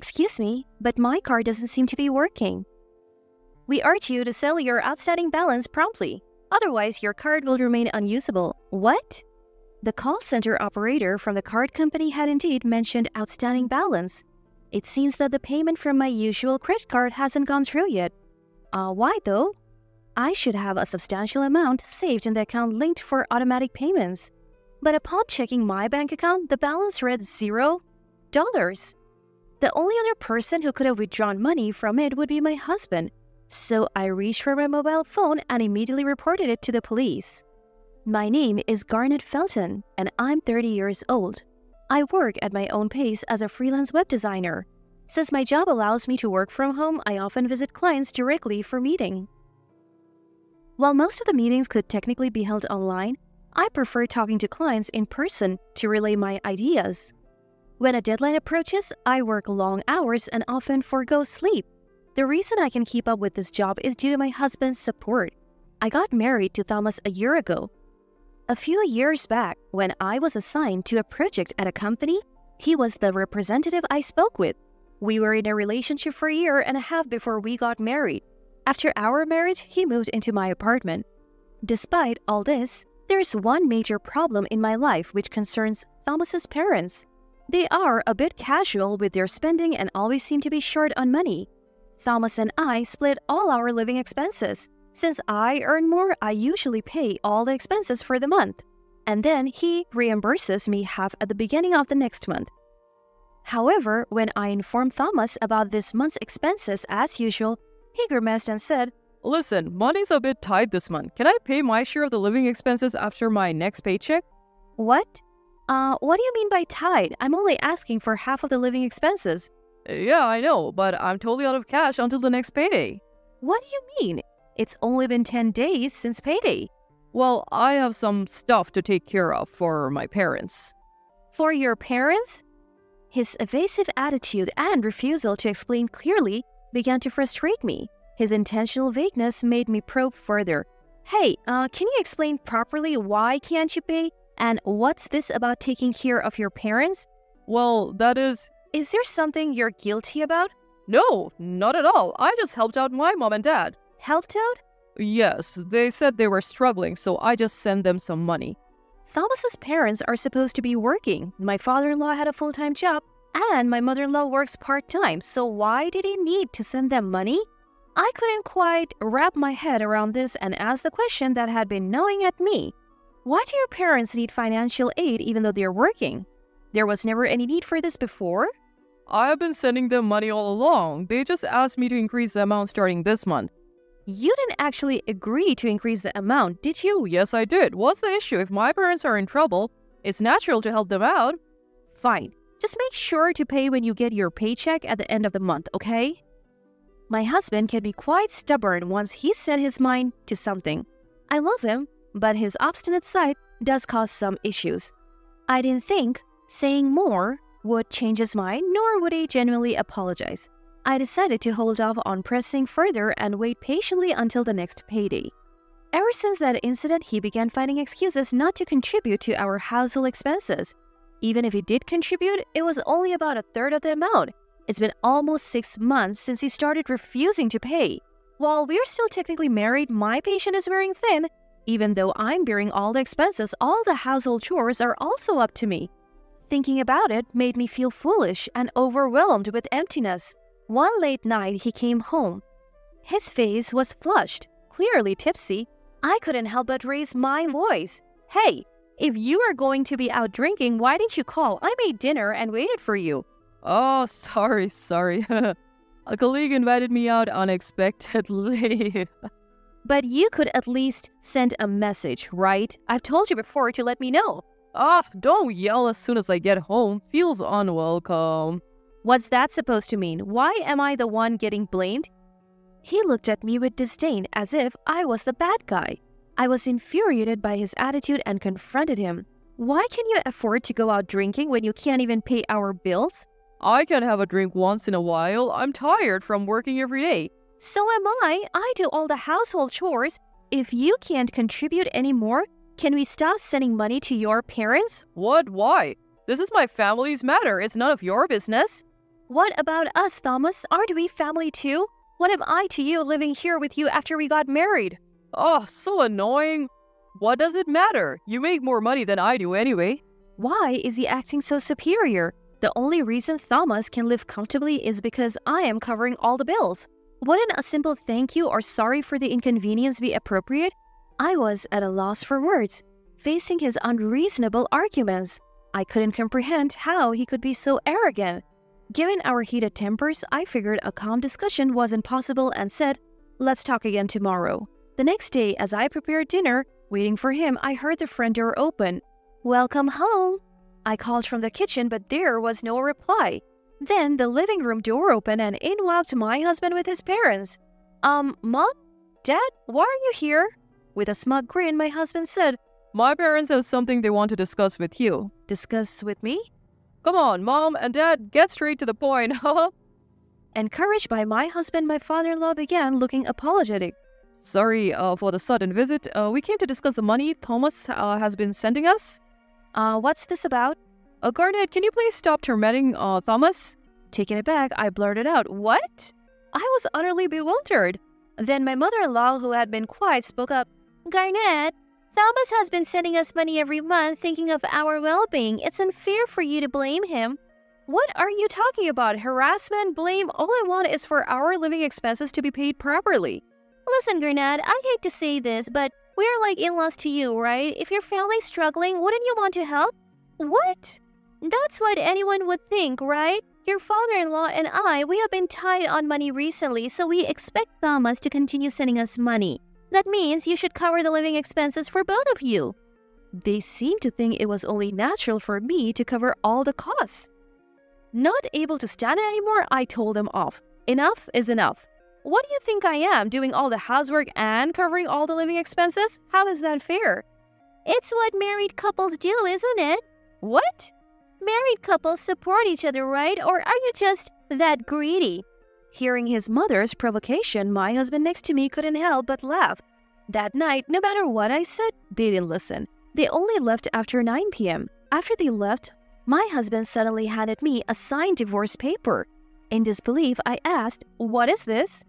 Excuse me, but my card doesn't seem to be working. We urge you to sell your outstanding balance promptly. Otherwise, your card will remain unusable. What? The call center operator from the card company had indeed mentioned outstanding balance. It seems that the payment from my usual credit card hasn't gone through yet. Why though? I should have a substantial amount saved in the account linked for automatic payments. But upon checking my bank account, the balance read $0. The only other person who could have withdrawn money from it would be my husband. So I reached for my mobile phone and immediately reported it to the police. My name is Garnet Felton, and I'm 30 years old. I work at my own pace as a freelance web designer. Since my job allows me to work from home, I often visit clients directly for meeting. While most of the meetings could technically be held online, I prefer talking to clients in person to relay my ideas. When a deadline approaches, I work long hours and often forego sleep. The reason I can keep up with this job is due to my husband's support. I got married to Thomas a year ago. A few years back, when I was assigned to a project at a company, he was the representative I spoke with. We were in a relationship for a year and a half before we got married. After our marriage, he moved into my apartment. Despite all this, there's one major problem in my life which concerns Thomas's parents. They are a bit casual with their spending and always seem to be short on money. Thomas and I split all our living expenses. Since I earn more, I usually pay all the expenses for the month, and then he reimburses me half at the beginning of the next month. However, when I informed Thomas about this month's expenses as usual, he grimaced and said, "Listen, money's a bit tight this month. Can I pay my share of the living expenses after my next paycheck?" "What? What do you mean by tight? I'm only asking for half of the living expenses." "Yeah, I know, but I'm totally out of cash until the next payday." "What do you mean? It's only been 10 days since payday." "Well, I have some stuff to take care of for my parents." "For your parents?" His evasive attitude and refusal to explain clearly began to frustrate me. His intentional vagueness made me probe further. "Hey, can you explain properly why can't you pay? And what's this about taking care of your parents?" "Well, that is..." "Is there something you're guilty about?" "No, not at all. I just helped out my mom and dad." "Helped out?" "Yes, they said they were struggling, so I just sent them some money." Thomas's parents are supposed to be working. My father-in-law had a full-time job, and my mother-in-law works part-time, so why did he need to send them money? I couldn't quite wrap my head around this and asked the question that had been gnawing at me. Why do your parents need financial aid even though they're working? There was never any need for this before? "I have been sending them money all along. They just asked me to increase the amount starting this month." You didn't actually agree to increase the amount, did you? "Yes, I did. What's the issue? If my parents are in trouble, it's natural to help them out." Fine. Just make sure to pay when you get your paycheck at the end of the month, okay? My husband can be quite stubborn once he's set his mind to something. I love him, but his obstinate side does cause some issues. I didn't think saying more would change his mind, nor would he genuinely apologize. I decided to hold off on pressing further and wait patiently until the next payday. Ever since that incident, he began finding excuses not to contribute to our household expenses. Even if he did contribute, it was only about a third of the amount. It's been almost 6 months since he started refusing to pay. While we're still technically married, my patient is wearing thin. Even though I'm bearing all the expenses, all the household chores are also up to me. Thinking about it made me feel foolish and overwhelmed with emptiness. One late night, he came home. His face was flushed, clearly tipsy. I couldn't help but raise my voice. "Hey, if you are going to be out drinking, why didn't you call? I made dinner and waited for you." "Oh, sorry. A colleague invited me out unexpectedly." "But you could at least send a message, right? I've told you before to let me know." Don't yell as soon as I get home. Feels unwelcome." What's that supposed to mean? Why am I the one getting blamed? He looked at me with disdain as if I was the bad guy. I was infuriated by his attitude and confronted him. "Why can you afford to go out drinking when you can't even pay our bills?" "I can have a drink once in a while. I'm tired from working every day." "So am I. I do all the household chores. If you can't contribute anymore, can we stop sending money to your parents?" "What? Why? This is my family's matter. It's none of your business." What about us, Thomas? Aren't we family too? What am I to you living here with you after we got married? Oh, so annoying. What does it matter? You make more money than I do anyway. Why is he acting so superior? The only reason Thomas can live comfortably is because I am covering all the bills. Wouldn't a simple thank you or sorry for the inconvenience be appropriate? I was at a loss for words, facing his unreasonable arguments. I couldn't comprehend how he could be so arrogant. Given our heated tempers, I figured a calm discussion wasn't possible and said, "Let's talk again tomorrow." The next day, as I prepared dinner, waiting for him, I heard the front door open. "Welcome home." I called from the kitchen, but there was no reply. Then the living room door opened and in walked my husband with his parents. Mom? Dad? Why are you here?" With a smug grin, my husband said, My parents have something they want to discuss with you. "Discuss with me?" Come on, Mom and Dad, get straight to the point, huh? Encouraged by my husband, my father-in-law began looking apologetic. Sorry for the sudden visit. We came to discuss the money Thomas has been sending us. What's this about? Garnet, can you please stop tormenting Thomas? Taken aback, I blurted out, "What?" I was utterly bewildered. Then my mother-in-law, who had been quiet, spoke up. "Garnet, Thomas has been sending us money every month thinking of our well-being. It's unfair for you to blame him." "What are you talking about? Harassment? Blame? All I want is for our living expenses to be paid properly." "Listen, Garnet, I hate to say this, but we're like in-laws to you, right? If your family's struggling, wouldn't you want to help?" "What?" "That's what anyone would think, right? Your father-in-law and we have been tight on money recently, so we expect Thomas to continue sending us money. That means you should cover the living expenses for both of you." They seemed to think it was only natural for me to cover all the costs. Not able to stand it anymore, I told them off. Enough is enough. What do you think I am, doing all the housework and covering all the living expenses? How is that fair? "It's what married couples do, isn't it?" "What?" "Married couples support each other, right? Or are you just that greedy?" Hearing his mother's provocation, my husband next to me couldn't help but laugh. That night, no matter what I said, they didn't listen. They only left after 9 p.m. After they left, my husband suddenly handed me a signed divorce paper. In disbelief, I asked, "What is this?"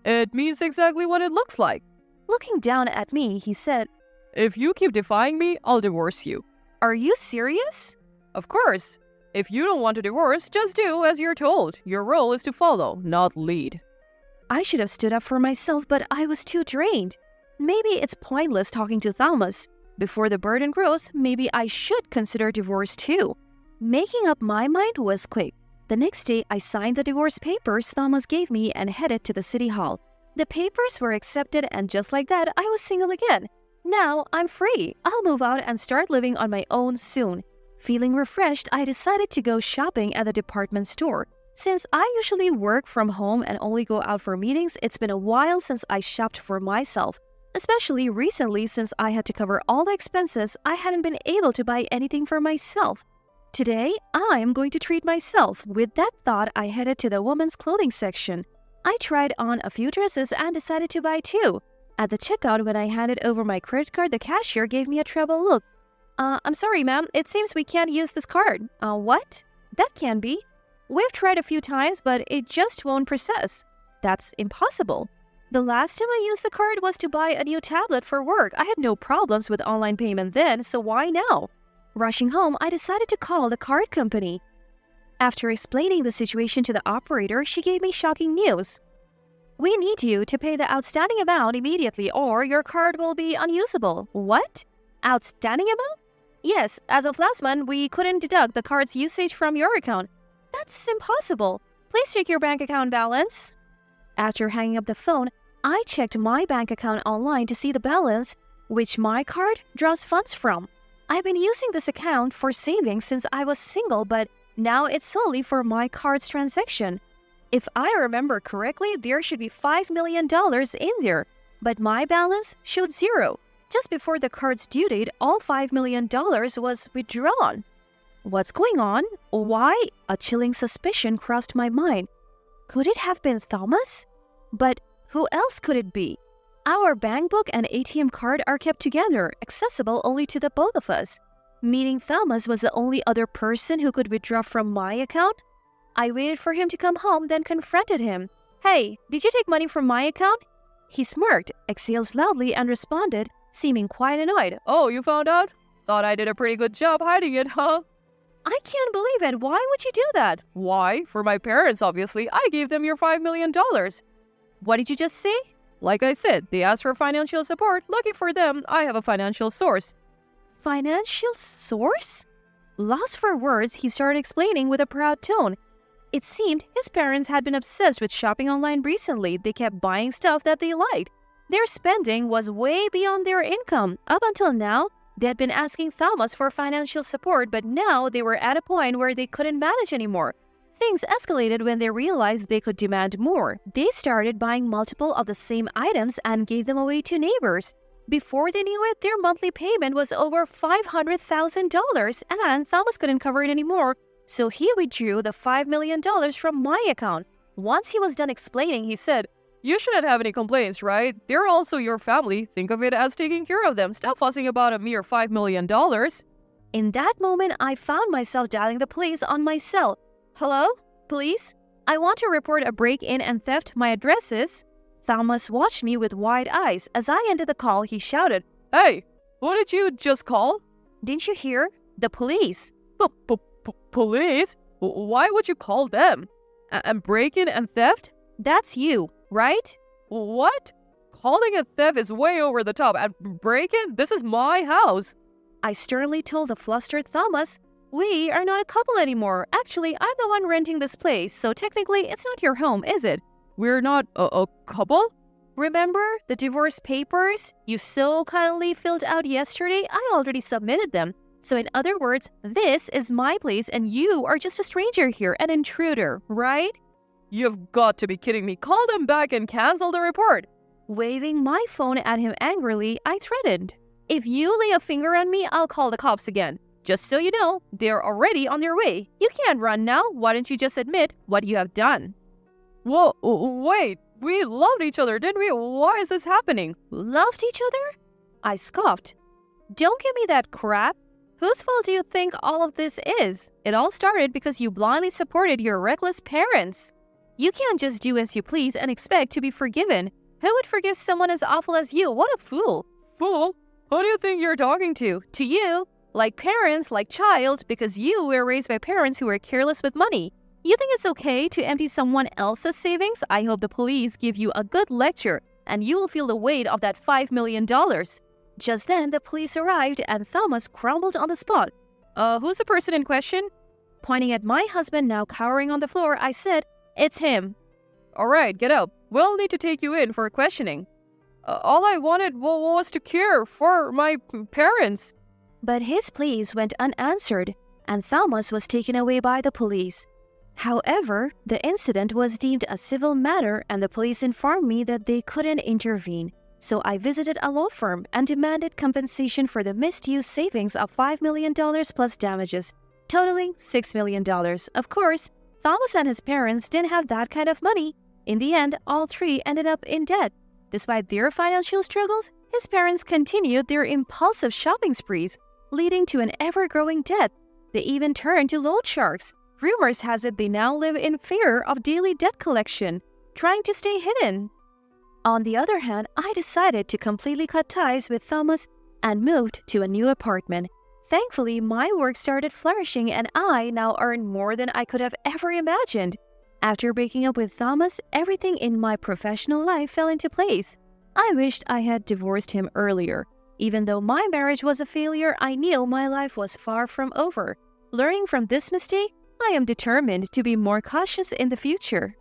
It means exactly what it looks like. Looking down at me, he said, If you keep defying me, I'll divorce you. "Are you serious?" Of course. If you don't want to divorce, just do as you're told. Your role is to follow, not lead. I should have stood up for myself, but I was too drained. Maybe it's pointless talking to Thomas. Before the burden grows, maybe I should consider divorce too. Making up my mind was quick. The next day, I signed the divorce papers Thomas gave me and headed to the city hall. The papers were accepted, and just like that, I was single again. Now I'm free. I'll move out and start living on my own soon. Feeling refreshed, I decided to go shopping at the department store. Since I usually work from home and only go out for meetings, it's been a while since I shopped for myself. Especially recently, since I had to cover all the expenses, I hadn't been able to buy anything for myself. Today, I am going to treat myself. With that thought, I headed to the women's clothing section. I tried on a few dresses and decided to buy 2. At the checkout, when I handed over my credit card, the cashier gave me a troubled look. I'm sorry, ma'am. It seems we can't use this card." What? That can be. We've tried a few times, but it just won't process." "That's impossible. The last time I used the card was to buy a new tablet for work. I had no problems with online payment then, so why now?" Rushing home, I decided to call the card company. After explaining the situation to the operator, she gave me shocking news. "We need you to pay the outstanding amount immediately or your card will be unusable." "What? Outstanding amount?" "Yes, as of last month, we couldn't deduct the card's usage from your account." "That's impossible. Please check your bank account balance." After hanging up the phone, I checked my bank account online to see the balance, which my card draws funds from. I've been using this account for savings since I was single, but now it's solely for my card's transaction. If I remember correctly, there should be $5 million in there, but my balance showed 0. Just before the card's due date, all $5 million was withdrawn. What's going on? Why? A chilling suspicion crossed my mind. Could it have been Thomas? But who else could it be? Our bank book and ATM card are kept together, accessible only to the both of us. Meaning Thomas was the only other person who could withdraw from my account? I waited for him to come home, then confronted him. Hey, did you take money from my account? He smirked, exhaled loudly, and responded, seeming quite annoyed. Oh, you found out? Thought I did a pretty good job hiding it, huh? I can't believe it. Why would you do that? Why? For my parents, obviously. I gave them your $5 million. What did you just say? Like I said, they asked for financial support. Lucky for them, I have a financial source. Financial source? Lost for words, he started explaining with a proud tone. It seemed his parents had been obsessed with shopping online recently. They kept buying stuff that they liked. Their spending was way beyond their income. Up until now, they had been asking Thomas for financial support, but now they were at a point where they couldn't manage anymore. Things escalated when they realized they could demand more. They started buying multiple of the same items and gave them away to neighbors. Before they knew it, their monthly payment was over $500,000, and Thomas couldn't cover it anymore, so he withdrew the $5 million from my account. Once he was done explaining, he said, You shouldn't have any complaints, right? They're also your family. Think of it as taking care of them. Stop fussing about a mere $5 million. In that moment, I found myself dialing the police on my cell. Hello? Police? I want to report a break-in and theft. My address is... Thomas watched me with wide eyes. As I ended the call, he shouted, Hey, who did you just call? Didn't you hear? The police. Police? Why would you call them? And break-in and theft? That's you, right? What? Calling it theft is way over the top. And break-in? This is my house. I sternly told the flustered Thomas, We are not a couple anymore. Actually, I'm the one renting this place, so technically it's not your home, is it? We're not a couple? Remember the divorce papers you so kindly filled out yesterday? I already submitted them. So in other words, this is my place and you are just a stranger here, an intruder, right? You've got to be kidding me. Call them back and cancel the report. Waving my phone at him angrily, I threatened, If you lay a finger on me, I'll call the cops again. Just so you know, they're already on their way. You can't run now. Why don't you just admit what you have done? Whoa, wait. We loved each other, didn't we? Why is this happening? Loved each other? I scoffed. Don't give me that crap. Whose fault do you think all of this is? It all started because you blindly supported your reckless parents. You can't just do as you please and expect to be forgiven. Who would forgive someone as awful as you? What a fool. Fool? Who do you think you're talking to? To you. Like parents, like child, because you were raised by parents who were careless with money. You think it's okay to empty someone else's savings? I hope the police give you a good lecture and you will feel the weight of that $5 million. Just then, the police arrived and Thomas crumbled on the spot. Who's the person in question? Pointing at my husband now cowering on the floor, I said, It's him. All right, get up. We'll need to take you in for questioning. All I wanted was to care for my parents. But his pleas went unanswered and Thomas was taken away by the police. However, the incident was deemed a civil matter and the police informed me that they couldn't intervene. So I visited a law firm and demanded compensation for the misused savings of $5 million plus damages, totaling $6 million. Of course, Thomas and his parents didn't have that kind of money. In the end, all three ended up in debt. Despite their financial struggles, his parents continued their impulsive shopping sprees, leading to an ever-growing debt. They even turned to loan sharks. Rumors has it they now live in fear of daily debt collection, trying to stay hidden. On the other hand, I decided to completely cut ties with Thomas and moved to a new apartment. Thankfully, my work started flourishing and I now earn more than I could have ever imagined. After breaking up with Thomas, everything in my professional life fell into place. I wished I had divorced him earlier. Even though my marriage was a failure, I knew my life was far from over. Learning from this mistake, I am determined to be more cautious in the future.